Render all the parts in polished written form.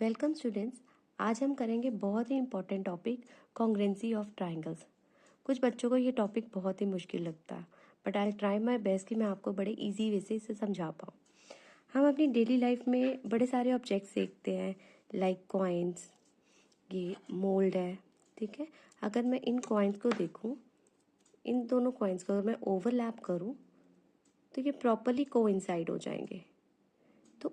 Welcome students. आज हम करेंगे बहुत ही important topic congruency of triangles. कुछ बच्चों को ये टॉपिक बहुत ही मुश्किल लगता है, but I try my best कि मैं आपको बड़े इजी वे से इसे समझा पाऊँ। हम अपनी डेली लाइफ में बड़े सारे ऑब्जेक्ट्स देखते हैं, लाइक कॉइन्स, ये मोल्ड है, ठीक है। अगर मैं इन कॉइन्स को देखूँ, इन दोनों कॉइन्स को अगर मैं ओवरलैप करूँ तो ये प्रॉपरली कोइंसाइड हो जाएंगे। तो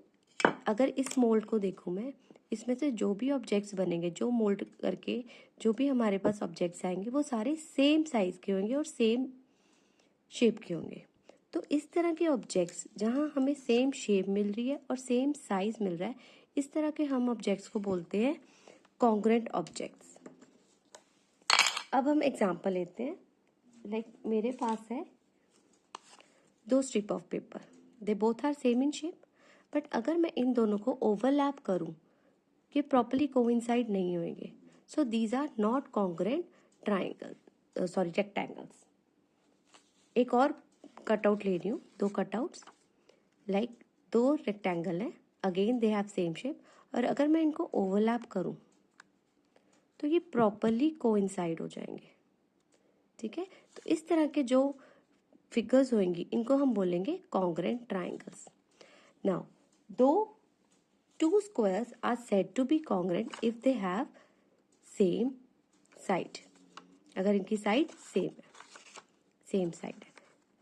अगर इस मोल्ड को देखूँ मैं, इसमें से जो भी ऑब्जेक्ट्स बनेंगे, जो मोल्ड करके जो भी हमारे पास ऑब्जेक्ट्स आएंगे, वो सारे सेम साइज के होंगे और सेम शेप के होंगे। तो इस तरह के ऑब्जेक्ट्स जहाँ हमें सेम शेप मिल रही है और सेम साइज मिल रहा है, इस तरह के हम ऑब्जेक्ट्स को बोलते हैं कॉन्ग्रुएंट ऑब्जेक्ट्स। अब हम एग्जांपल लेते हैं। लाइक मेरे पास है दो strip of paper, they both are same in shape, but अगर मैं इन दोनों को ओवरलैप करूं, ये प्रॉपरली कोइंसाइड नहीं होंगे। So these are not congruent triangle, sorry rectangles. एक और कटआउट ले रही हूँ, दो कटआउट्स, लाइक दो रेक्टेंगल हैं, again they have same shape, और अगर मैं इनको ओवरलैप करूँ तो ये प्रॉपरली कोइंसाइड हो जाएंगे, ठीक है। तो इस तरह के जो फिगर्स होंगी इनको हम बोलेंगे कॉन्ग्रुएंट ट्राइंगल्स। नाउ दो two squares are said to be congruent if they have same side. अगर इनकी साइड सेम है, सेम साइड है,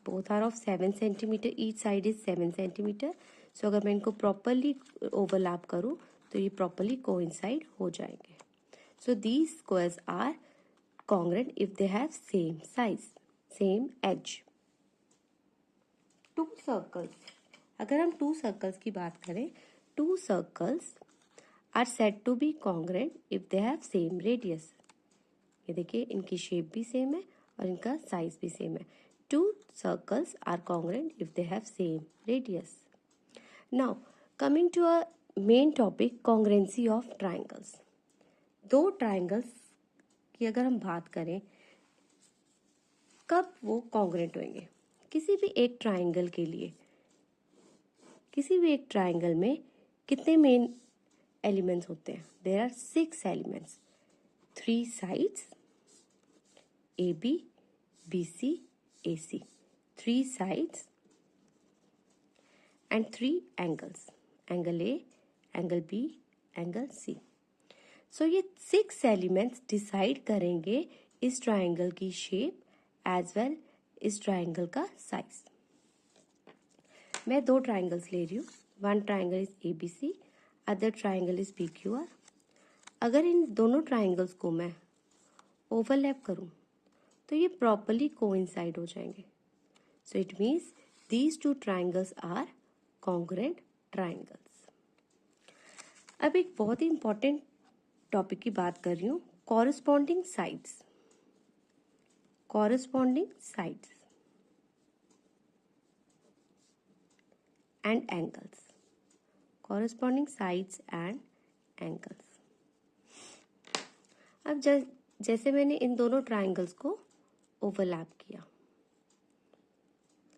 both are of 7 centimeter, each side is 7 centimeter. So अगर मैं इनको प्रॉपरली ओवरलैप करूँ तो ये प्रॉपरली कोइंसाइड हो जाएंगे. So these squares are congruent if they have same size, same edge. Two circles, अगर हम two circles की बात करें, two circles are said to be congruent if they have same radius. ये देखिए, इनकी शेप भी सेम है और इनका साइज भी सेम है. Two circles are congruent if they have same radius. Now coming to a main topic, congruency of triangles. दो ट्राइंगल्स की अगर हम बात करें, कब वो कॉन्ग्रुएंट होंगे? किसी भी एक ट्राइंगल के लिए, किसी भी एक ट्राइंगल में कितने मेन एलिमेंट्स होते हैं? There are 6 elements, 3 sides A B, B C, A C, 3 sides and 3 angles, angle A, angle B, angle C. So ये 6 एलिमेंट्स डिसाइड करेंगे इस ट्राइंगल की शेप एज वेल इस ट्राइंगल का साइज. मैं दो ट्राइंगल्स ले रही हूँ, one triangle is A B C, other triangle is P Q R. अगर इन दोनों ट्राइंगल्स को मैं ओवरलैप करूँ तो ये प्रॉपरली कोइंसाइड हो जाएंगे. So it means these two triangles are congruent triangles. अब एक बहुत ही इंपॉर्टेंट टॉपिक की बात कर रही हूँ, corresponding sides. Corresponding sides and angles, corresponding sides and angles. अब जैसे मैंने इन दोनों ट्राइंगल्स को ओवरलैप किया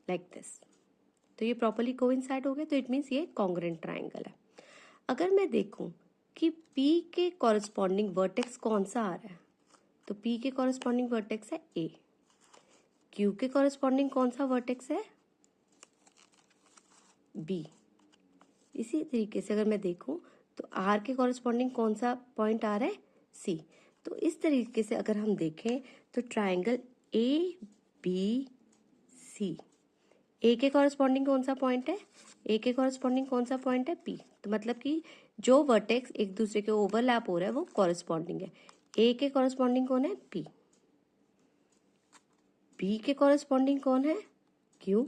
लाइक दिस, तो ये प्रॉपरली कोइंसाइड हो गए, तो इट मीन्स ये कॉन्ग्रुएंट ट्राइंगल है. अगर मैं देखूं कि P के कॉरस्पॉन्डिंग वर्टेक्स कौन सा आ रहा है, तो P के कॉरस्पॉन्डिंग वर्टेक्स है A. Q के कॉरस्पॉन्डिंग कौन सा वर्टेक्स है? B. इसी तरीके से अगर मैं देखूं तो R के कॉरस्पॉन्डिंग कौन सा पॉइंट आ रहा है? C. तो इस तरीके से अगर हम देखें तो ट्राइंगल ए बी सी, ए के कॉरस्पॉन्डिंग कौन सा पॉइंट है? ए के कॉरस्पॉन्डिंग कौन सा पॉइंट है? पी. तो मतलब कि जो वर्टेक्स एक दूसरे के ओवरलैप हो रहा है वो कॉरस्पॉन्डिंग है. ए के कॉरस्पॉन्डिंग कौन है? पी. बी के कॉरस्पॉन्डिंग कौन है? क्यू.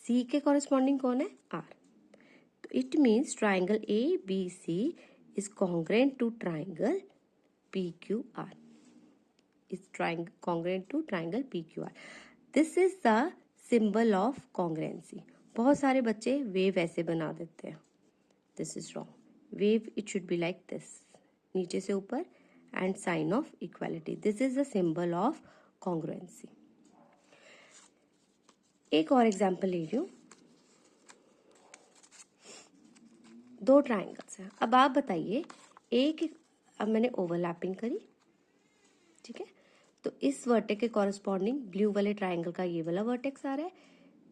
सी के कॉरस्पॉन्डिंग कौन है? आर. तो it means triangle A B C is congruent to triangle PQR. Is congruent to triangle PQR. This is the symbol of congruency. बहुत सारे बच्चे वेव ऐसे बना देते हैं. This is wrong. Wave it should be like this. नीचे से ऊपर and sign of equality. This is the symbol of congruency. एक और एग्जाम्पल ले रही हूँ. दो ट्राइंगल्स हैं। अब आप बताइए अब मैंने ओवरलैपिंग करी, ठीक है, तो इस वर्टेक्स के कॉरस्पॉन्डिंग ब्लू वाले ट्राइंगल का ये वाला वर्टेक्स आ रहा है,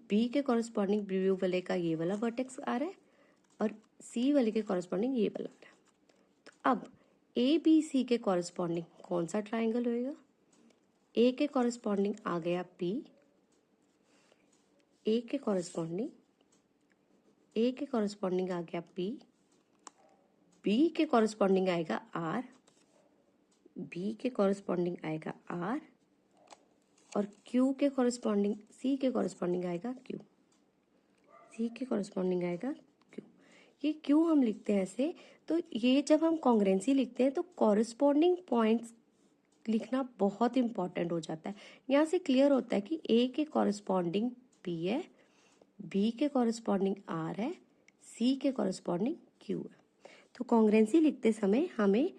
बी के कॉरस्पॉन्डिंग ब्लू वाले का ये वाला वर्टेक्स आ रहा है, और सी वाले के कॉरस्पॉन्डिंग ये वाला आ रहा है। तो अब ए बी सी के कॉरस्पॉन्डिंग कौन सा ट्राइंगल होएगा? ए के कॉरस्पॉन्डिंग आ गया पी, ए के कॉरस्पॉन्डिंग आ गया पी, बी के कॉरस्पॉन्डिंग आएगा आर, बी के कॉरस्पॉन्डिंग आएगा आर, और क्यू के कॉरस्पॉन्डिंग सी के कॉरस्पॉन्डिंग आएगा क्यू, सी के कॉरस्पॉन्डिंग आएगा क्यू। ये क्यों हम लिखते हैं ऐसे? तो ये जब हम कॉन्ग्रेंसी लिखते हैं तो कॉरस्पॉन्डिंग पॉइंट्स लिखना बहुत इंपॉर्टेंट हो जाता है। यहाँ से क्लियर होता है कि ए के कॉरस्पॉन्डिंग पी है, बी के कॉरस्पॉन्डिंग आर है, सी के कॉरस्पॉन्डिंग क्यू है। तो कॉन्ग्रेंसी लिखते समय हमें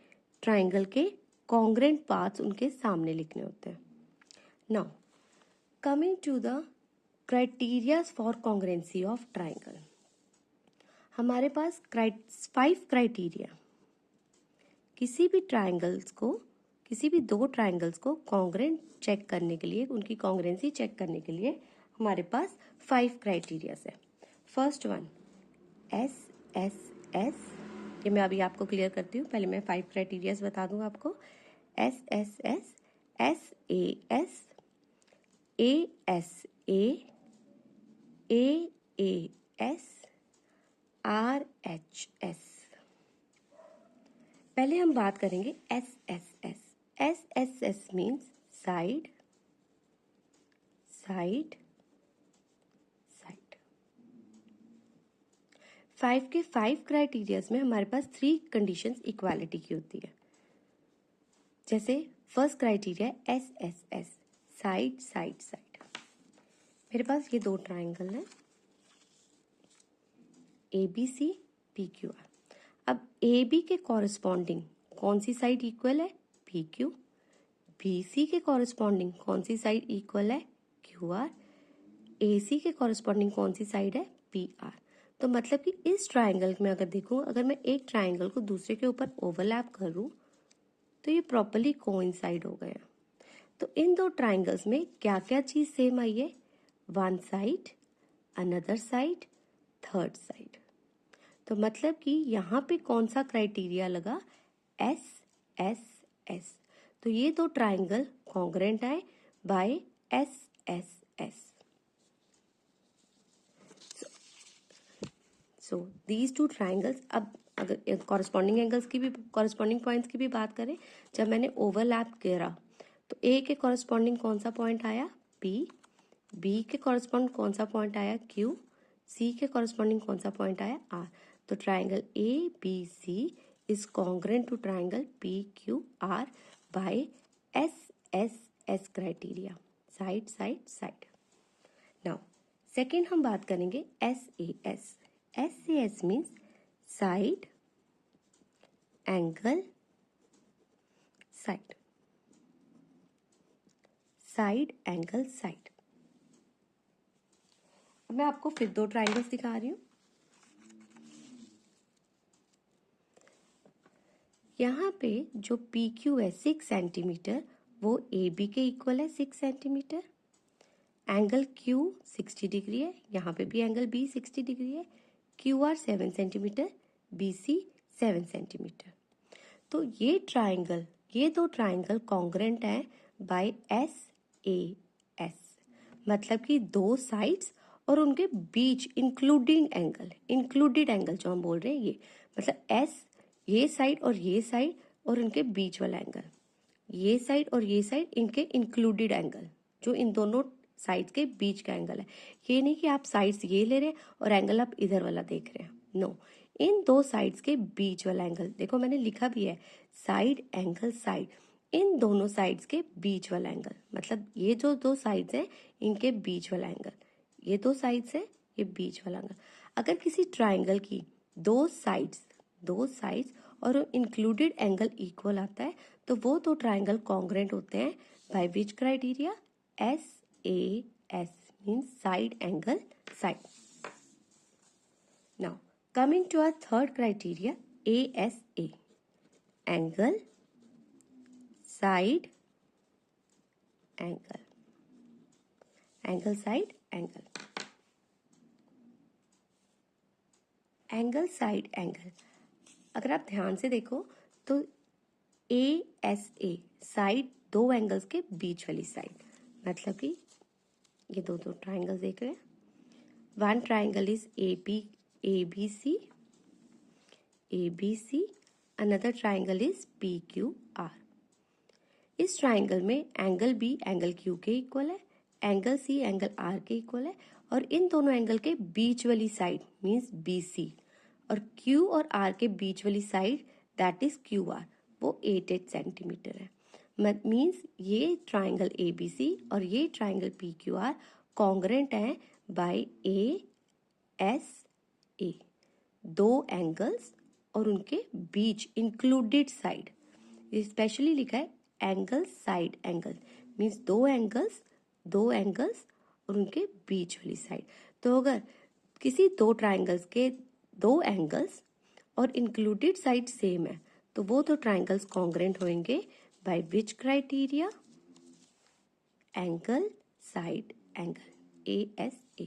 ट्राइंगल के कॉन्ग्रेंट पार्ट्स उनके सामने लिखने होते हैं। Now coming to the criteria for congruency of triangle, हमारे पास 5 क्राइटेरिया। किसी भी दो ट्राइंगल्स को कॉन्ग्रेंट चेक करने के लिए, उनकी कॉन्ग्रेंसी चेक करने के लिए हमारे पास 5 क्राइटेरियाज है। First one S S S, ये मैं अभी आपको क्लियर करती हूँ, पहले मैं 5 क्राइटेरियाज बता दूँ आपको। S S S, S S, A S A S, R H S. पहले हम बात करेंगे S S S. S S S means side side side. 5 के 5 क्राइटेरियाज में हमारे पास 3 कंडीशंस इक्वालिटी की होती है। जैसे first criteria S S S, side side side. मेरे पास ये दो ट्राइंगल हैं A B C P Q R. अब ए बी के कॉरस्पॉन्डिंग कौन सी साइड इक्वल है? P Q. बी सी के कॉरस्पॉन्डिंग कौन सी साइड इक्वल है? Q R. ए सी के कॉरस्पॉन्डिंग कौन सी साइड है? P R. तो मतलब कि इस ट्राइंगल में अगर देखूं, अगर मैं एक ट्राइंगल को दूसरे के ऊपर ओवरलैप करूं तो ये प्रॉपरली कोइंसाइड हो गया। तो इन दो ट्राइंगल्स में क्या क्या चीज सेम आई है? One side, another side, third side. तो मतलब कि यहाँ पे कौन सा क्राइटेरिया लगा? S S S. तो ये दो ट्राइंगल कॉन्ग्रेंट आए bye S S S. So these two triangles. अब अगर कॉरस्पॉन्डिंग एंगल्स की भी, कॉरस्पॉन्डिंग पॉइंट्स की भी बात करें, जब मैंने ओवरलैप करा तो ए के कॉरस्पॉन्डिंग कौन सा पॉइंट आया? पी। बी के कॉरस्पॉन्डिंग कौन सा पॉइंट आया? क्यू। सी के कॉरस्पॉन्डिंग कौन सा पॉइंट आया? आर। तो triangle A B C is congruent to triangle P Q R by S S S criteria, side side side. Now second हम बात करेंगे S A S. S A S means side angle side, side angle side. अब मैं आपको फिर दो triangles दिखा रही हूं। यहाँ पे जो पी क्यू है 6 सेंटीमीटर, वो ए बी के इक्वल है 6 सेंटीमीटर। एंगल क्यू 60 डिग्री है, यहाँ पे भी एंगल बी 60 डिग्री है। Q R 7 centimetre, B C 7 centimetre. तो ये दो ट्राइंगल कॉन्ग्रेंट हैं बाय एस ए एस। मतलब कि दो साइड्स और उनके बीच इंक्लूडेड एंगल जो हम बोल रहे हैं, ये मतलब एस, ये साइड और उनके बीच वाला एंगल, ये साइड और ये साइड इनके इंक्लूडेड एंगल, जो इन दोनों साइड्स के बीच का एंगल है। ये नहीं कि आप साइड्स ये ले रहे हैं और एंगल आप इधर वाला देख रहे हैं, नो। इन दो साइड्स के बीच वाला एंगल, देखो मैंने लिखा भी है साइड एंगल साइड, इन दोनों साइड्स के बीच वाला एंगल, मतलब ये जो दो साइड्स हैं इनके बीच वाला एंगल, ये दो साइड्स हैं, ये बीच वाला एंगल। अगर किसी ट्राइंगल की दो साइड्स और इंक्लूडेड एंगल इक्वल आता है तो वो दो ट्राइंगल कॉन्ग्रेंट होते हैं bye which criteria? S A S means side angle side. Now Coming to our third criteria, ASA, angle, side, angle, angle, side, angle, angle side angle. अगर आप ध्यान से देखो तो ASA, साइड, दो एंगल्स के बीच वाली साइड, मतलब कि ये दो ट्राइंगल देख रहे हैं। One triangle is ABC, another triangle is PQR। इस ट्राइंगल में एंगल B एंगल Q के इक्वल है, एंगल C एंगल R के इक्वल है, और इन दोनों एंगल के बीच वाली साइड मीन्स BC, और Q और R के बीच वाली साइड दैट इज QR, वो 8 सेंटीमीटर है। मीन्स ये ट्राइंगल ABC और ये ट्राइंगल PQR कॉन्ग्रेंट है बाय ASA, दो एंगल्स और उनके बीच इंक्लूडेड साइड, स्पेशली लिखा है एंगल साइड एंगल, मीन्स दो एंगल्स और उनके बीच वाली साइड। तो अगर किसी दो ट्राइंगल्स के दो एंगल्स और इंक्लूडेड साइड सेम है तो वो दो ट्राइंगल्स कॉन्ग्रेंट होंगे by which criteria, angle side angle, ASA।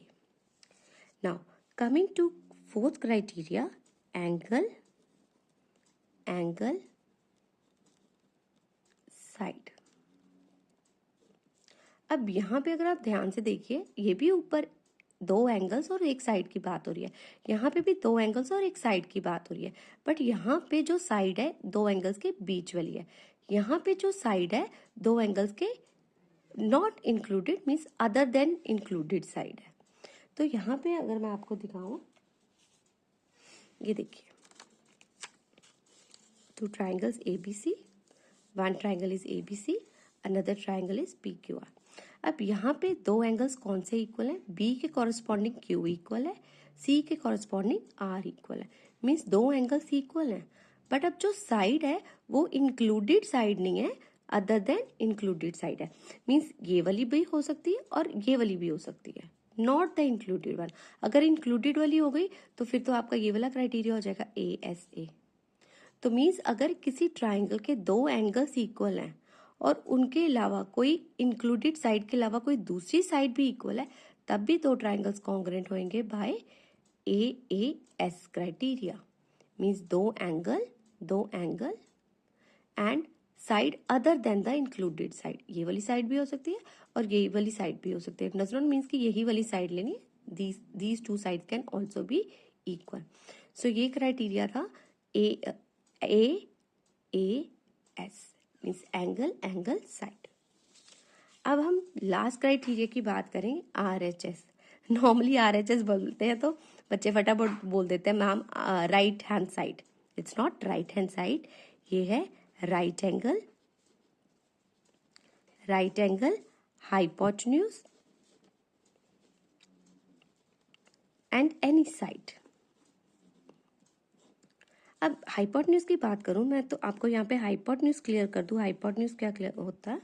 Now coming to fourth criteria, angle side. अब यहाँ पे अगर आप ध्यान से देखिए, ये भी ऊपर दो एंगल्स और एक साइड की बात हो रही है, यहाँ पे भी दो एंगल्स और एक साइड की बात हो रही है, बट यहाँ पे जो साइड है दो एंगल्स के बीच वाली है, यहाँ पे जो साइड है दो एंगल्स के not included means other than included side है। तो यहाँ पे अगर मैं आपको दिखाऊं, ये देखिए two triangles ABC, one triangle is ABC, another triangle is PQR। अब यहाँ पे दो एंगल्स कौन से इक्वल है, B के कॉरस्पॉन्डिंग Q इक्वल है, C के कॉरस्पॉन्डिंग R इक्वल है, मीन्स दो एंगल्स इक्वल हैं। बट अब जो साइड है वो इंक्लूडेड साइड नहीं है, अदर देन इंक्लूडेड साइड है, मीन्स ये वाली भी हो सकती है और ये वाली भी हो सकती है, नॉट द इंक्लूडेड वन। अगर इंक्लूडेड वाली हो गई तो फिर तो आपका ये वाला क्राइटेरिया हो जाएगा ASA। तो मीन्स अगर किसी ट्राइंगल के दो एंगल्स इक्वल हैं और उनके अलावा कोई इंक्लूडेड साइड के अलावा कोई दूसरी साइड भी इक्वल है, तब भी दो ट्राइंगल्स कॉन्ग्रेंट होंगे बाय AAS क्राइटेरिया, मीन्स दो angle and side other than the included side. ये वाली साइड भी हो सकती है और ये वाली साइड भी हो सकती है, डज नॉट मीन्स कि यही वाली साइड लेनी, these two side can also be equal. So ये क्राइटेरिया था AAS मीन्स एंगल साइड। अब हम लास्ट क्राइटेरिया की बात करें, RHS। नॉर्मली RHS बोलते हैं तो बच्चे फटाफट बोल देते हैं ma'am right hand side. It's not right hand side, ये है right angle hypotenuse and any side. अब हाइपोटेन्यूज की बात करूं मैं तो आपको यहाँ पे हाइपोटेन्यूज क्लियर कर दूं। हाइपोटेन्यूज क्या क्लियर होता है,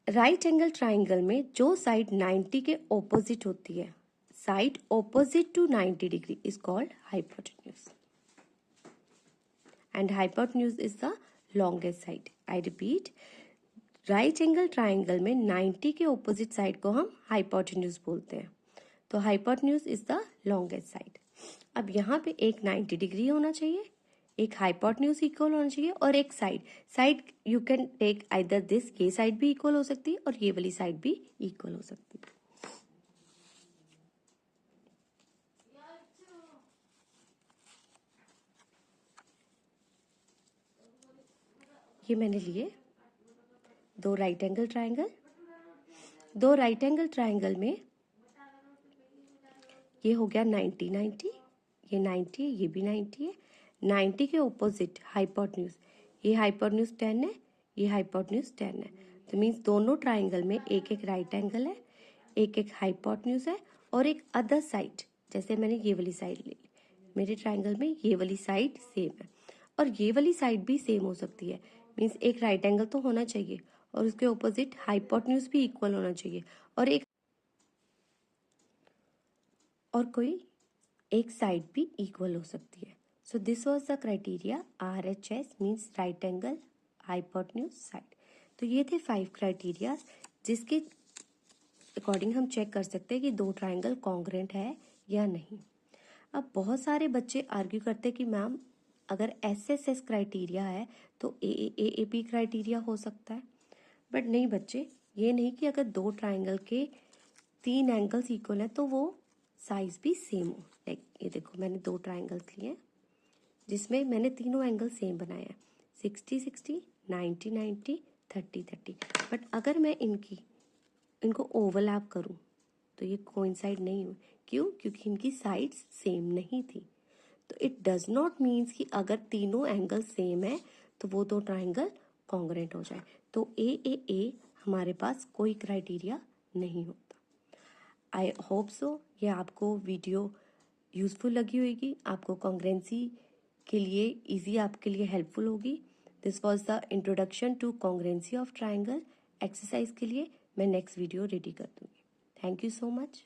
राइट एंगल ट्राइंगल में जो साइड 90 के ऑपोजिट होती है, साइड ऑपोजिट टू 90 डिग्री is called hypotenuse, and hypotenuse is the longest side. I repeat, right angle triangle में 90 के ऑपोजिट साइड को हम हाइपोटेन्यूज बोलते हैं, तो hypotenuse is the longest side. अब यहाँ पे एक 90 डिग्री होना चाहिए, एक हाइपोटेन्यूज इक्वल होना चाहिए, और एक side you can take either this, ये साइड भी इक्वल हो सकती है और ये वाली साइड भी इक्वल हो सकती है। ये मैंने लिए दो राइट एंगल ट्राइंगल में ये हो गया 90 90, ये 90 है, ये भी 90 है। 90 के ऑपोजिट हाइपोटेन्यूज, ये हाइपोटेन्यूज 10 है, ये हाइपोटेन्यूज 10 है, तो मीन्स दोनों ट्राइंगल में एक एक राइट एंगल है, एक एक हाइपोटेन्यूज है, और एक अदर साइड, जैसे मैंने ये वाली साइड ली, मेरे ट्राइंगल में ये वाली साइड सेम है और ये वाली साइड भी सेम हो सकती है, मीन्स एक राइट एंगल तो होना चाहिए और उसके ऑपोजिट हाइपोटेन्यूज भी इक्वल होना चाहिए, और कोई एक साइड भी इक्वल हो सकती है। So this was the criteria RHS means right angle hypotenuse side. तो ये थे 5 क्राइटेरिया जिसके अकॉर्डिंग हम चेक कर सकते हैं कि दो ट्राइंगल कॉन्ग्रेंट है या नहीं। अब बहुत सारे बच्चे आर्ग्यू करते हैं कि मैम अगर SSS क्राइटेरिया है तो AAP क्राइटेरिया हो सकता है। बट नहीं बच्चे, ये नहीं कि अगर दो ट्राइंगल के 3 एंगल्स इक्वल हैं तो वो साइज भी सेम हो। लाइक ये देखो, मैंने 2 ट्राइंगल्स लिए हैं जिसमें मैंने तीनों एंगल सेम बनाए हैं, 60-60, 90-90, 30-30। बट अगर मैं इनको ओवरलैप करूं तो ये कोइंसाइड नहीं हुए। क्यों? क्योंकि इनकी साइड्स सेम नहीं थी। तो इट डज नॉट मीन्स कि अगर तीनों एंगल सेम है तो वो दो ट्राइंगल कॉन्ग्रेंट हो जाए। तो ए हमारे पास कोई क्राइटेरिया नहीं होता। आई होप सो ये आपको वीडियो यूज़फुल लगी होगी, आपको कॉन्ग्रेंसी के लिए इजी, आपके लिए हेल्पफुल होगी। This was the introduction to congruency of triangle. Exercise के लिए मैं नेक्स्ट वीडियो रेडी कर दूँगी। Thank you so much.